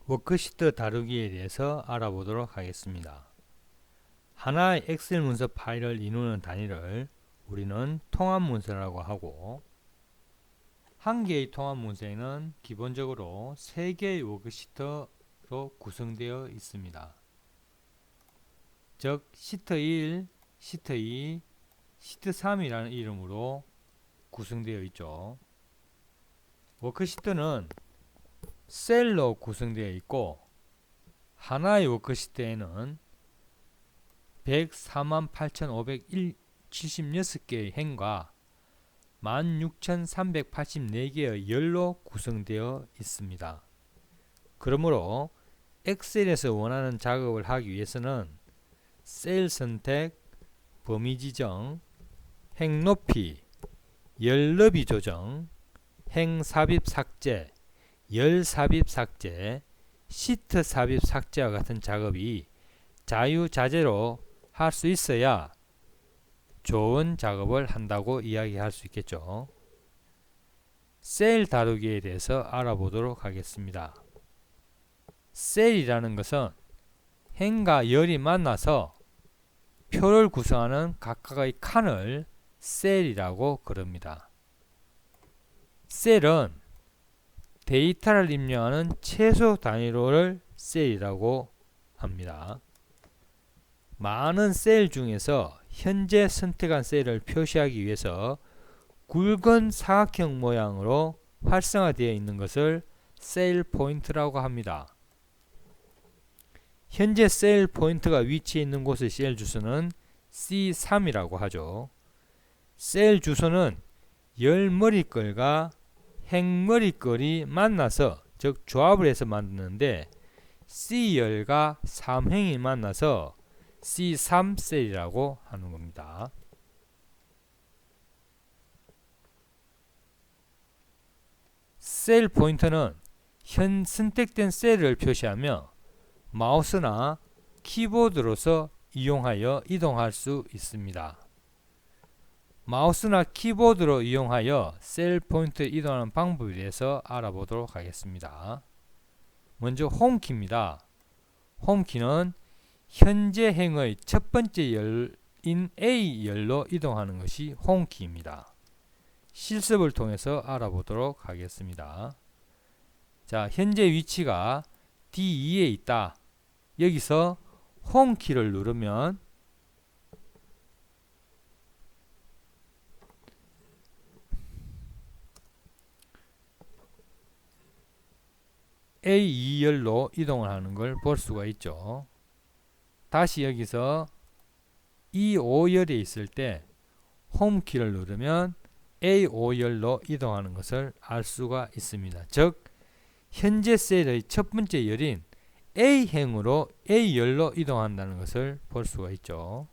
워크시트 다루기에 대해서 알아보도록 하겠습니다. 하나의 엑셀 문서 파일을 이루는 단위를 우리는 통합 문서라고 하고, 한 개의 통합 문서에는 기본적으로 3개의 워크시트로 구성되어 있습니다. 즉 시트 1, 시트 2, 시트 3이라는 이름으로 구성되어 있죠. 워크시트는 셀로 구성되어 있고, 하나의 워크시트에는 148,576개의 행과 16,384개의 열로 구성되어 있습니다. 그러므로 엑셀에서 원하는 작업을 하기 위해서는 셀 선택, 범위 지정, 행 높이, 열 너비 조정, 행 삽입 삭제, 열 삽입 삭제, 시트 삽입 삭제와 같은 작업이 자유자재로 할 수 있어야 좋은 작업을 한다고 이야기할 수 있겠죠. 셀 다루기에 대해서 알아보도록 하겠습니다. 셀이라는 것은 행과 열이 만나서 표를 구성하는 각각의 칸을 셀이라고 그럽니다. 셀은 데이터를 입력하는 최소 단위로를 셀이라고 합니다. 많은 셀 중에서 현재 선택한 셀을 표시하기 위해서 굵은 사각형 모양으로 활성화되어 있는 것을 셀 포인트라고 합니다. 현재 셀 포인트가 위치해 있는 곳의 셀 주소는 C3이라고 하죠. 셀 주소는 열 머리글과 행 머리글이 만나서, 즉 조합을 해서 만드는데 C열과 3행이 만나서 C3셀이라고 하는 겁니다. 셀 포인터는 현 선택된 셀을 표시하며 마우스나 키보드로서 이용하여 이동할 수 있습니다. 마우스나 키보드로 이용하여 셀 포인트 이동하는 방법에 대해서 알아보도록 하겠습니다. 먼저 홈키입니다. 홈키는 현재 행의 첫 번째 열인 A열로 이동하는 것이 홈키입니다. 실습을 통해서 알아보도록 하겠습니다. 자, 현재 위치가 D2에 있다. 여기서 홈키를 누르면 A2열로 이동을 하는 걸 볼 수가 있죠. 다시 여기서 E5열에 있을 때 홈키를 누르면 A5열로 이동하는 것을 알 수가 있습니다. 즉 현재 셀의 첫 번째 열인 A행으로 A열로 이동한다는 것을 볼 수가 있죠.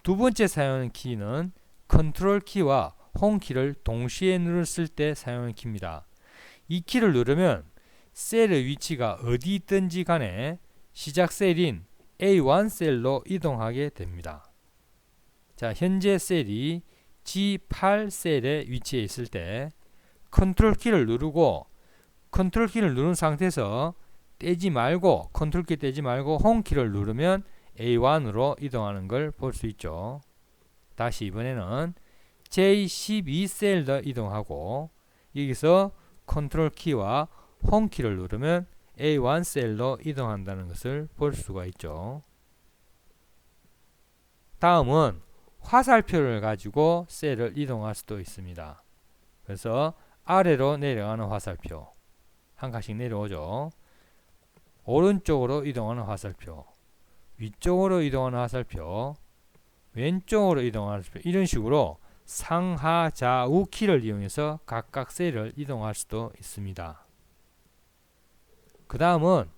두 번째 사용하는 키는 컨트롤 키와 홈키를 동시에 누르실 때 사용하는 키입니다. 이 키를 누르면 셀의 위치가 어디 있든지 간에 시작 셀인 A1 셀로 이동하게 됩니다. 자, 현재 셀이 G8 셀에 위치해 있을 때 컨트롤 키를 누르고, 컨트롤 키를 누른 상태에서 떼지 말고, 컨트롤 키 떼지 말고 홈키를 누르면 A1으로 이동하는 걸 볼 수 있죠. 다시 이번에는 J12 셀로 이동하고, 여기서 컨트롤 키와 홈키를 누르면 A1 셀로 이동한다는 것을 볼 수가 있죠. 다음은 화살표를 가지고 셀을 이동할 수도 있습니다. 그래서 아래로 내려가는 화살표, 한 칸씩 내려오죠. 오른쪽으로 이동하는 화살표, 위쪽으로 이동하는 화살표, 왼쪽으로 이동하는 화살표, 이런 식으로 상하 좌우 키를 이용해서 각각 셀을 이동할 수도 있습니다. 그 다음은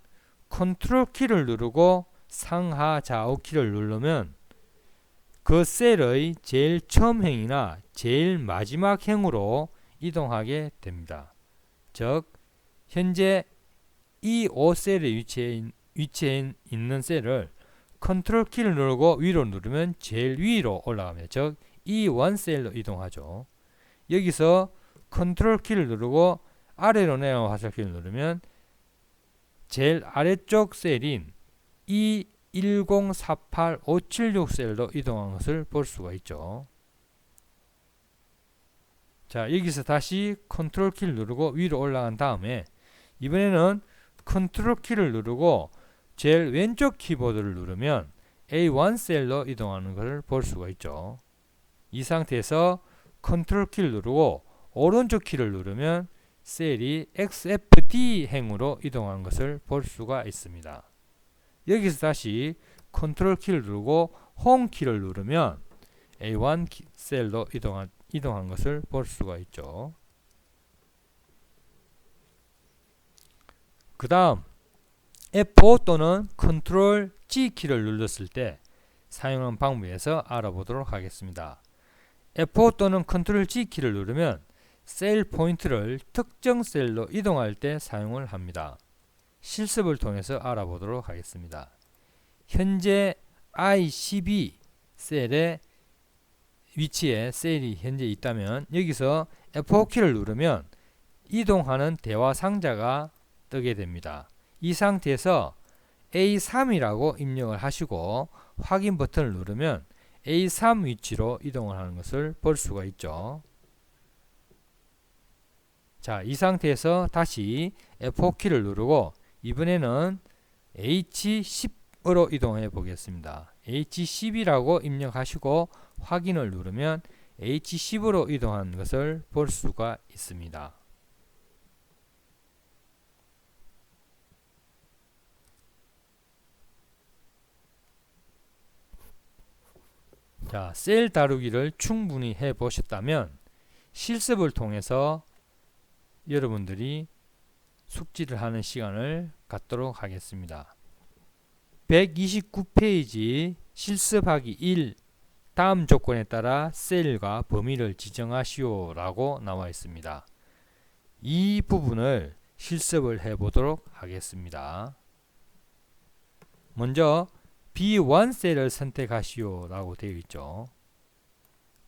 컨트롤 키를 누르고 상하 좌우 키를 누르면 그 셀의 제일 처음 행이나 제일 마지막 행으로 이동하게 됩니다. 즉 현재 이 5셀에 위치해 있는 셀을 컨트롤 키를 누르고 위로 누르면 제일 위로 올라갑니다. 즉 E1 셀로 이동하죠. 여기서 컨트롤 키를 누르고 아래로 내려온 화살표를 누르면 제일 아래쪽 셀인 E1048576 셀로 이동한 것을 볼 수가 있죠. 자, 여기서 다시 컨트롤 키를 누르고 위로 올라간 다음에 이번에는 컨트롤 키를 누르고 제일 왼쪽 키보드를 누르면 A1 셀로 이동하는 것을 볼 수가 있죠. 이 상태에서 컨트롤 키를 누르고 오른쪽 키를 누르면 셀이 XFD 행으로 이동하는 것을 볼 수가 있습니다. 여기서 다시 컨트롤 키를 누르고 홈 키를 누르면 A1 셀로 이동한 것을 볼 수가 있죠. 그 다음 F5 또는 컨트롤 G 키를 눌렀을 때 사용하는 방법에서 알아보도록 하겠습니다. F5 또는 컨트롤 G 키를 누르면 셀 포인트를 특정 셀로 이동할 때 사용을 합니다. 실습을 통해서 알아보도록 하겠습니다. 현재 I12 셀의 위치에 셀이 현재 있다면 여기서 F5 키를 누르면 이동하는 대화 상자가 뜨게 됩니다. 이 상태에서 A3이라고 입력을 하시고 확인 버튼을 누르면 A3 위치로 이동을 하는 것을 볼 수가 있죠. 자, 이 상태에서 다시 F4 키를 누르고 이번에는 H10으로 이동해 보겠습니다. H10이라고 입력하시고 확인을 누르면 H10으로 이동한 것을 볼 수가 있습니다. 자, 셀 다루기를 충분히 해 보셨다면 실습을 통해서 여러분들이 숙지를 하는 시간을 갖도록 하겠습니다. 129페이지 실습하기 1 다음 조건에 따라 셀과 범위를 지정하시오 라고 나와 있습니다. 이 부분을 실습을 해 보도록 하겠습니다. 먼저 B1 셀을 선택하시오 라고 되어 있죠.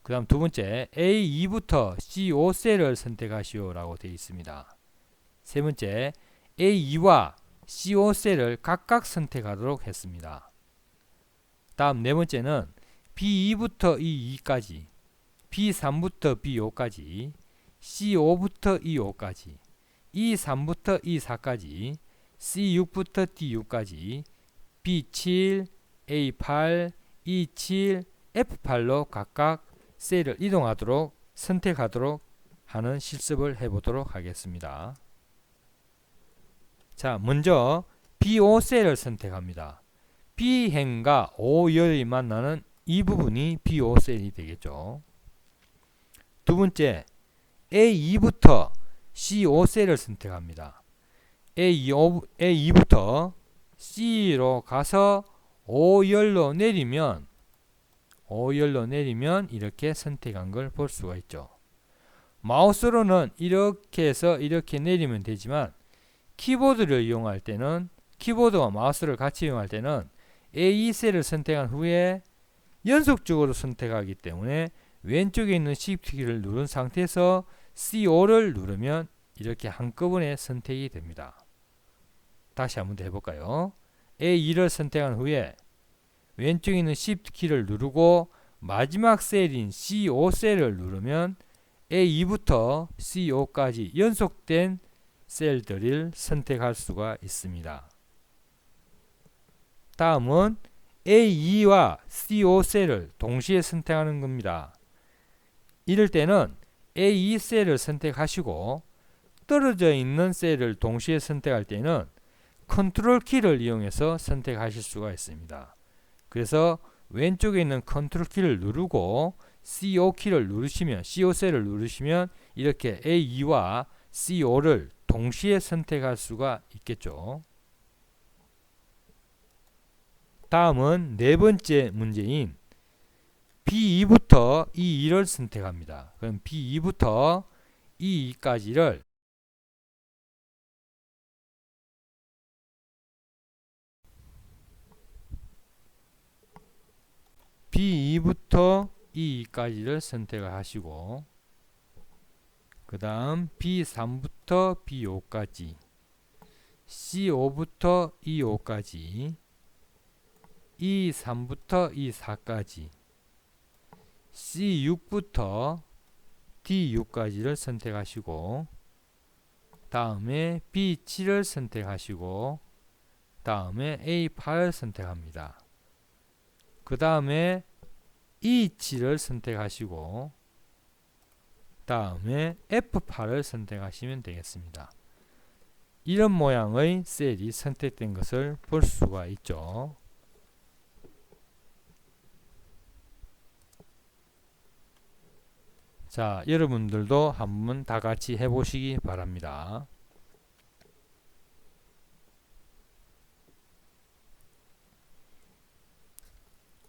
그 다음 두 번째 A2부터 C5 셀을 선택하시오 라고 되어 있습니다. 세 번째 A2와 C5 셀을 각각 선택하도록 했습니다. 다음 네 번째는 B2부터 E2까지, B3부터 B5까지, C5부터 E5까지, E3부터 E4까지, C6부터 D6까지, B7, A8, E7, F8로 각각 셀을 이동하도록 선택하도록 하는 실습을 해보도록 하겠습니다. 자, 먼저 B5 셀을 선택합니다. B행과 O열이 만나는 이 부분이 B5 셀이 되겠죠. 두 번째 A2부터 C5 셀을 선택합니다. A2부터 C로 가서 O열로 내리면 이렇게 선택한 걸 볼 수가 있죠. 마우스로는 이렇게 해서 이렇게 내리면 되지만 키보드를 이용할 때는 키보드와 마우스를 같이 이용할 때는 A2 셀을 선택한 후에 연속적으로 선택하기 때문에 왼쪽에 있는 Shift 키를 누른 상태에서 C5를 누르면 이렇게 한꺼번에 선택이 됩니다. 다시 한번 더 해볼까요? A2를 선택한 후에 왼쪽에 있는 Shift 키를 누르고 마지막 셀인 C5 셀을 누르면 A2부터 C5까지 연속된 셀들을 선택할 수가 있습니다. 다음은 A2와 C5 셀을 동시에 선택하는 겁니다. 이럴 때는 A2 셀을 선택하시고 떨어져 있는 셀을 동시에 선택할 때는 컨트롤 키를 이용해서 선택하실 수가 있습니다. 그래서 왼쪽에 있는 컨트롤 키를 누르고 CO 키를 누르시면 CO 셀을 누르시면 이렇게 A2와 C5를 동시에 선택할 수가 있겠죠. 다음은 네 번째 문제인 B2부터 E2를 선택합니다. 그럼 B2부터 E2까지를 B2부터 E2까지를 선택을 하시고 그 다음 B3부터 B5까지, C5부터 E5까지, E3부터 E4까지, C6부터 D6까지를 선택하시고, 다음에 B7을 선택하시고, 다음에 A8을 선택합니다. 그 다음에 E7을 선택하시고, 다음에 F8을 선택하시면 되겠습니다. 이런 모양의 셀이 선택된 것을 볼 수가 있죠. 자, 여러분들도 한번 다 같이 해보시기 바랍니다.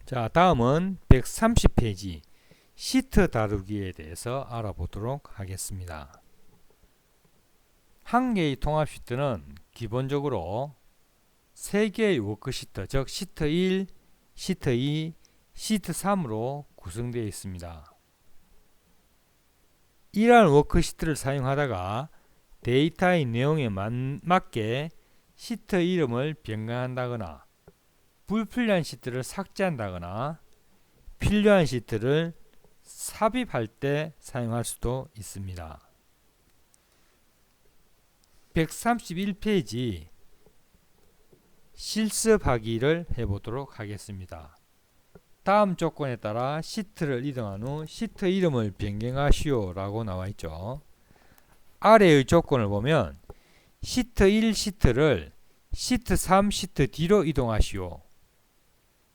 자, 다음은 130페이지 시트 다루기에 대해서 알아보도록 하겠습니다. 한 개의 통합 시트는 기본적으로 3개의 워크시트, 즉 시트 1, 시트 2, 시트 3으로 구성되어 있습니다. 이러한 워크시트를 사용하다가 데이터의 내용에 맞게 시트 이름을 변경한다거나 불필요한 시트를 삭제한다거나 필요한 시트를 삽입할 때 사용할 수도 있습니다. 131페이지 실습하기를 해보도록 하겠습니다. 다음 조건에 따라 시트를 이동한 후 시트 이름을 변경하시오 라고 나와 있죠. 아래의 조건을 보면 시트 1 시트를 시트 3 시트 D로 이동하시오.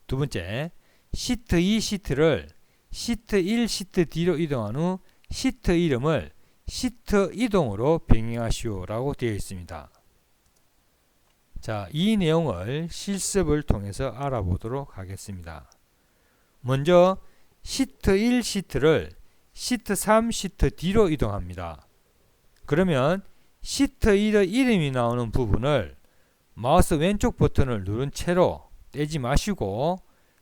두 번째, 시트 2 시트를 시트 1 시트 D로 이동한 후 시트 이름을 시트 이동으로 변경하시오 라고 되어 있습니다. 자, 이 내용을 실습을 통해서 알아보도록 하겠습니다. 먼저 시트 1 시트를 시트 3 시트 D로 이동합니다. 그러면 시트 1의 이름이 나오는 부분을 마우스 왼쪽 버튼을 누른 채로 떼지 마시고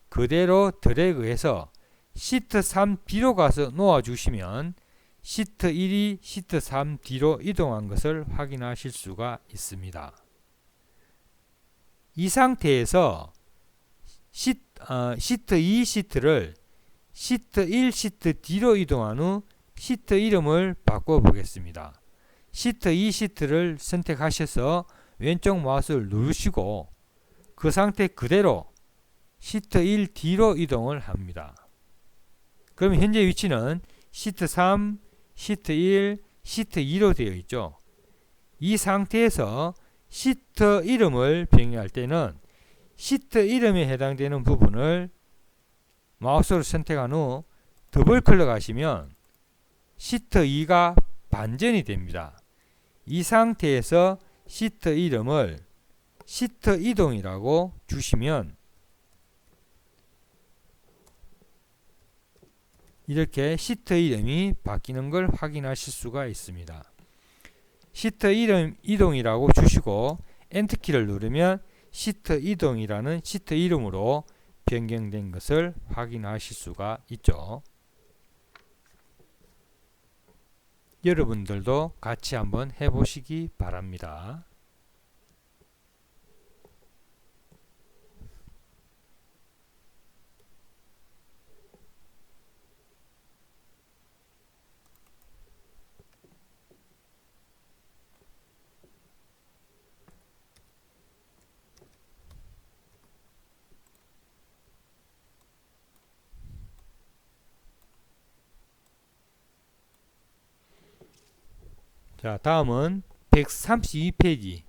그대로 드래그해서 시트 3 D로 가서 놓아주시면 시트 1이 시트 3 D로 이동한 것을 확인하실 수가 있습니다. 이 상태에서 시트 2 시트를 시트 1 시트 D로 이동한 후 시트 이름을 바꿔 보겠습니다. 시트 2 시트를 선택하셔서 왼쪽 마우스를 누르시고 그 상태 그대로 시트 1 D로 이동을 합니다. 그럼 현재 위치는 시트 3, 시트 1, 시트 2로 되어 있죠. 이 상태에서 시트 이름을 변경할 때는 시트 이름에 해당되는 부분을 마우스로 선택한 후 더블 클릭하시면 시트 2가 반전이 됩니다. 이 상태에서 시트 이름을 시트 이동이라고 주시면 이렇게 시트 이름이 바뀌는 걸 확인하실 수가 있습니다. 시트 이름 이동이라고 주시고 엔터키를 누르면 시트 이동이라는 시트 이름으로 변경된 것을 확인하실 수가 있죠. 여러분들도 같이 한번 해보시기 바랍니다. 자, 다음은 132페이지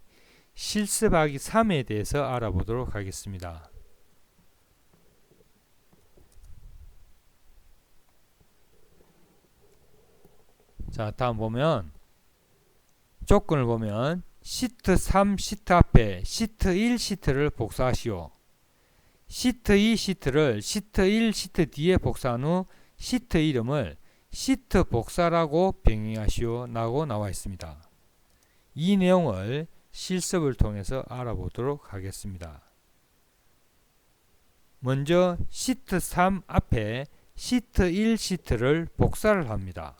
실습하기 3에 대해서 알아보도록 하겠습니다. 자, 다음 보면 조건을 보면 시트 3 시트 앞에 시트 1 시트를 복사하시오. 시트 2 시트를 시트 1 시트 D에 복사한 후 시트 이름을 시트 복사라고 변경하시오 라고 나와 있습니다. 이 내용을 실습을 통해서 알아보도록 하겠습니다. 먼저 시트 3 앞에 시트 1 시트를 복사를 합니다.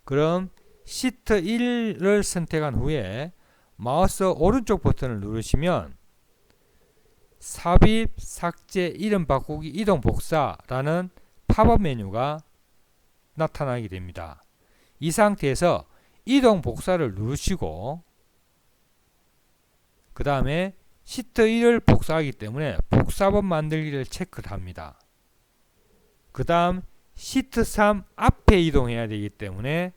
그럼 시트 1을 선택한 후에 마우스 오른쪽 버튼을 누르시면 삽입, 삭제, 이름 바꾸기, 이동 복사라는 팝업 메뉴가 나타나게 됩니다. 이 상태에서 이동 복사를 누르시고 그 다음에 시트 1을 복사하기 때문에 복사본 만들기를 체크를 합니다. 그 다음 시트 3 앞에 이동해야 되기 때문에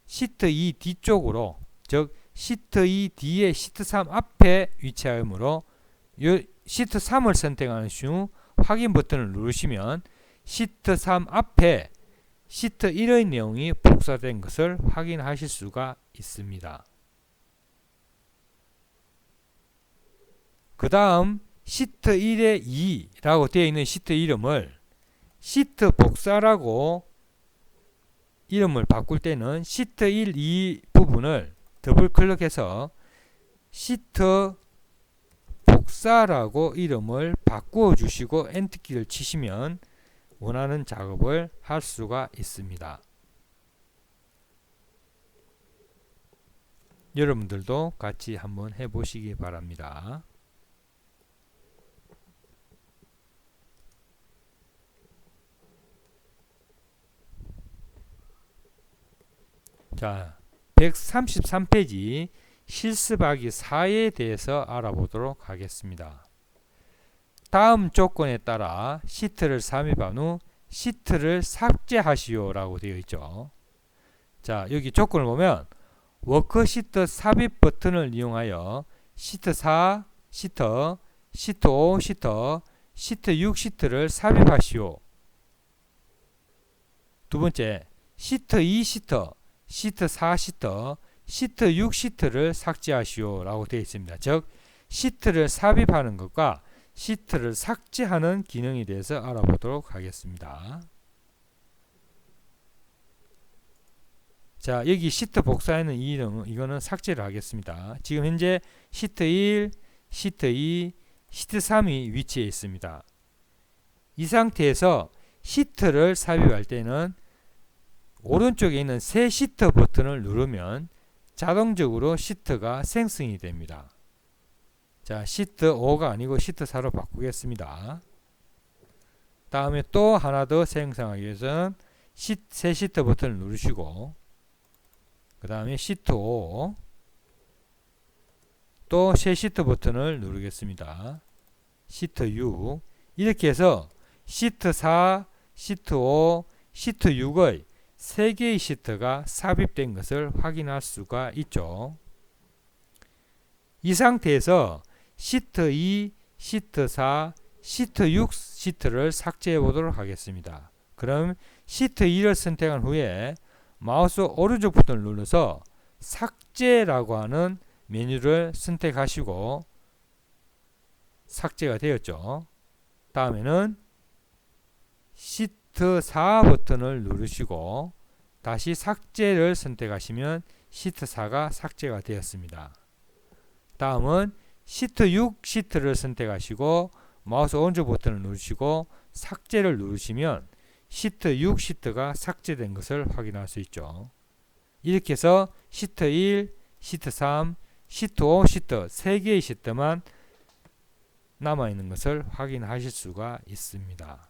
시트 2 뒤쪽으로, 즉 시트 2 뒤에 시트 3 앞에 위치하므로 시트 3을 선택하는 후 확인 버튼을 누르시면 시트 3 앞에 시트 1의 내용이 복사된 것을 확인하실 수가 있습니다. 그 다음 시트 1에 2라고 되어 있는 시트 이름을 시트 복사라고 이름을 바꿀 때는 시트 1, 2 부분을 더블 클릭해서 시트 복사라고 이름을 바꾸어 주시고 엔터키를 치시면 원하는 작업을 할 수가 있습니다. 여러분들도 같이 한번 해보시기 바랍니다. 자, 133페이지 실습하기 4에 대해서 알아보도록 하겠습니다. 다음 조건에 따라 시트를 삽입한 후 시트를 삭제하시오 라고 되어 있죠. 자, 여기 조건을 보면 워크시트 삽입 버튼을 이용하여 시트 4 시트, 시트 5 시트, 시트 6 시트를 삽입하시오. 두 번째, 시트 2 시트, 시트 4 시트, 시트 6 시트를 삭제하시오 라고 되어 있습니다. 즉 시트를 삽입하는 것과 시트를 삭제하는 기능에 대해서 알아보도록 하겠습니다. 자, 여기 시트 복사하는 이거는 삭제를 하겠습니다. 지금 현재 시트 1, 시트 2, 시트 3이 위치해 있습니다. 이 상태에서 시트를 삽입할 때는 오른쪽에 있는 새 시트 버튼을 누르면 자동적으로 시트가 생성이 됩니다. 자, 시트 5가 아니고 시트 4로 바꾸겠습니다. 다음에 또 하나 더 생성하기 위해서는 새 시트 버튼을 누르시고 그 다음에 시트 5, 또 새 시트 버튼을 누르겠습니다. 시트 6, 이렇게 해서 시트 4, 시트 5, 시트 6의 3개의 시트가 삽입된 것을 확인할 수가 있죠. 이 상태에서 시트 2, 시트 4, 시트 6 시트를 삭제해 보도록 하겠습니다. 그럼 시트 2를 선택한 후에 마우스 오른쪽 버튼을 눌러서 삭제라고 하는 메뉴를 선택하시고 삭제가 되었죠. 다음에는 시트 4 버튼을 누르시고 다시 삭제를 선택하시면 시트 4가 삭제가 되었습니다. 다음은 시트 6 시트를 선택하시고 마우스 오른쪽 버튼을 누르시고 삭제를 누르시면 시트 6 시트가 삭제된 것을 확인할 수 있죠. 이렇게 해서 시트 1, 시트 3, 시트 5 시트 3개의 시트만 남아있는 것을 확인하실 수가 있습니다.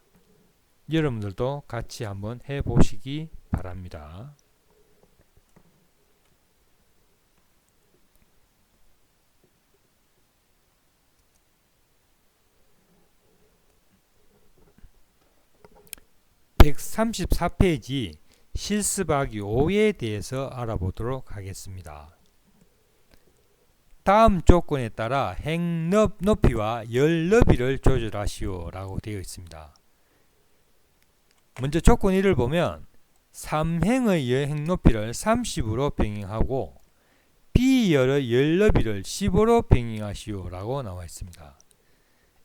여러분들도 같이 한번 해보시기 바랍니다. (134페이지) 실습하기 5에 대해서 알아보도록 하겠습니다. 다음 조건에 따라 행 높이와 열 너비를 조절하시오 라고 되어 있습니다. 먼저 조건 1을 보면 3행의 여행 높이를 30으로 변경하고 B열의 열 너비를 15로 변경하시오 라고 나와 있습니다.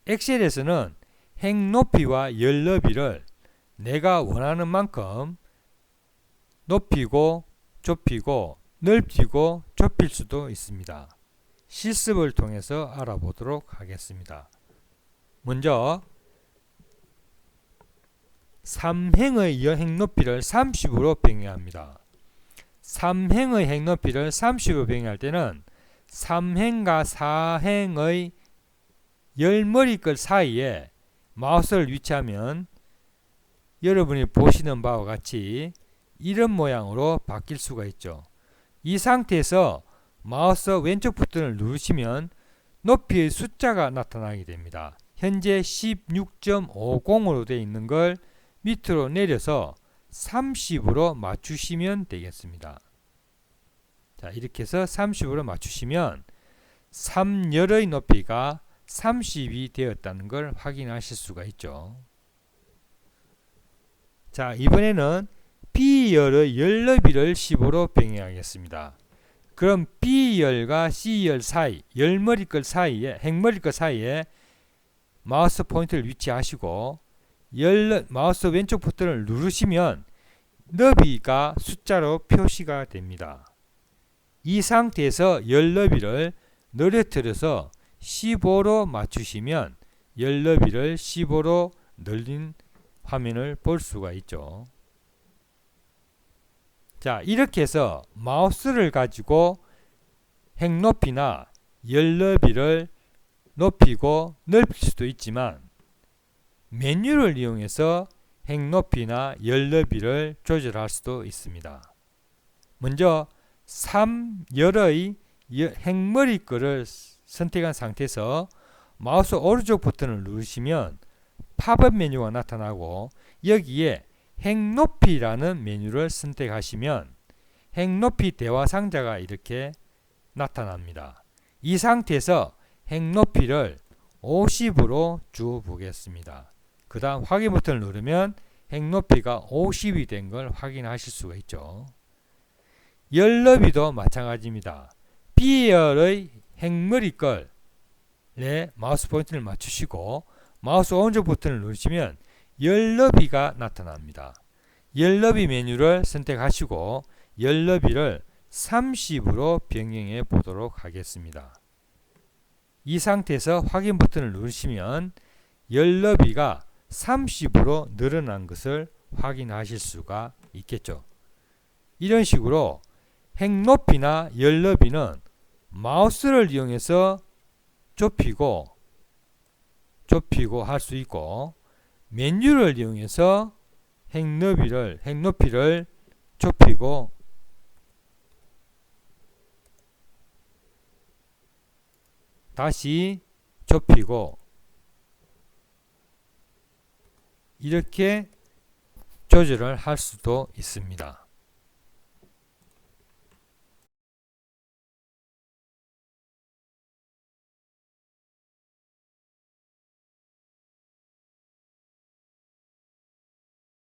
엑셀에서는 행 높이와 열 너비를 내가 원하는 만큼 높이고 좁히고 넓히고 좁힐 수도 있습니다. 실습을 통해서 알아보도록 하겠습니다. 먼저 3행의 여행 높이를 30으로 변경합니다. 3행의 행 높이를 30으로 변경할 때는 3행과 4행의 열머리끝 사이에 마우스를 위치하면 여러분이 보시는 바와 같이 이런 모양으로 바뀔 수가 있죠. 이 상태에서 마우스 왼쪽 버튼을 누르시면 높이의 숫자가 나타나게 됩니다. 현재 16.50으로 되어 있는 걸 밑으로 내려서 30으로 맞추시면 되겠습니다. 자, 이렇게 해서 30으로 맞추시면 3열의 높이가 30이 되었다는 걸 확인하실 수가 있죠. 자, 이번에는 B열의 열 너비를 15로 변경하겠습니다. 그럼 B열과 C열 사이, 열머리끝 사이에, 행머리끝 사이에 마우스 포인트를 위치하시고 마우스 왼쪽 버튼을 누르시면 너비가 숫자로 표시가 됩니다. 이 상태에서 열 너비를 늘어뜨려서 15로 맞추시면 열 너비를 15로 늘린 화면을 볼 수가 있죠. 자, 이렇게 해서 마우스를 가지고 행 높이나 열 너비를 높이고 넓힐 수도 있지만 메뉴를 이용해서 행 높이나 열 너비를 조절할 수도 있습니다. 먼저 3열의 행머리글을 선택한 상태에서 마우스 오른쪽 버튼을 누르시면 팝업 메뉴가 나타나고 여기에 행 높이라는 메뉴를 선택하시면 행 높이 대화 상자가 이렇게 나타납니다. 이 상태에서 행 높이를 50으로 주 보겠습니다. 그 다음 확인 버튼을 누르면 행 높이가 50이 된 걸 확인하실 수가 있죠. 열 너비도 마찬가지입니다. B열의 행머리걸에 마우스 포인트를 맞추시고 마우스 오른쪽 버튼을 누르시면 열 너비가 나타납니다. 열 너비 메뉴를 선택하시고 열 너비를 30으로 변경해 보도록 하겠습니다. 이 상태에서 확인 버튼을 누르시면 열 너비가 30으로 늘어난 것을 확인하실 수가 있겠죠. 이런 식으로 행 높이나 열 너비는 마우스를 이용해서 좁히고 할 수 있고 메뉴를 이용해서 행 높이를 좁히고 다시 좁히고 이렇게 조절을 할 수도 있습니다.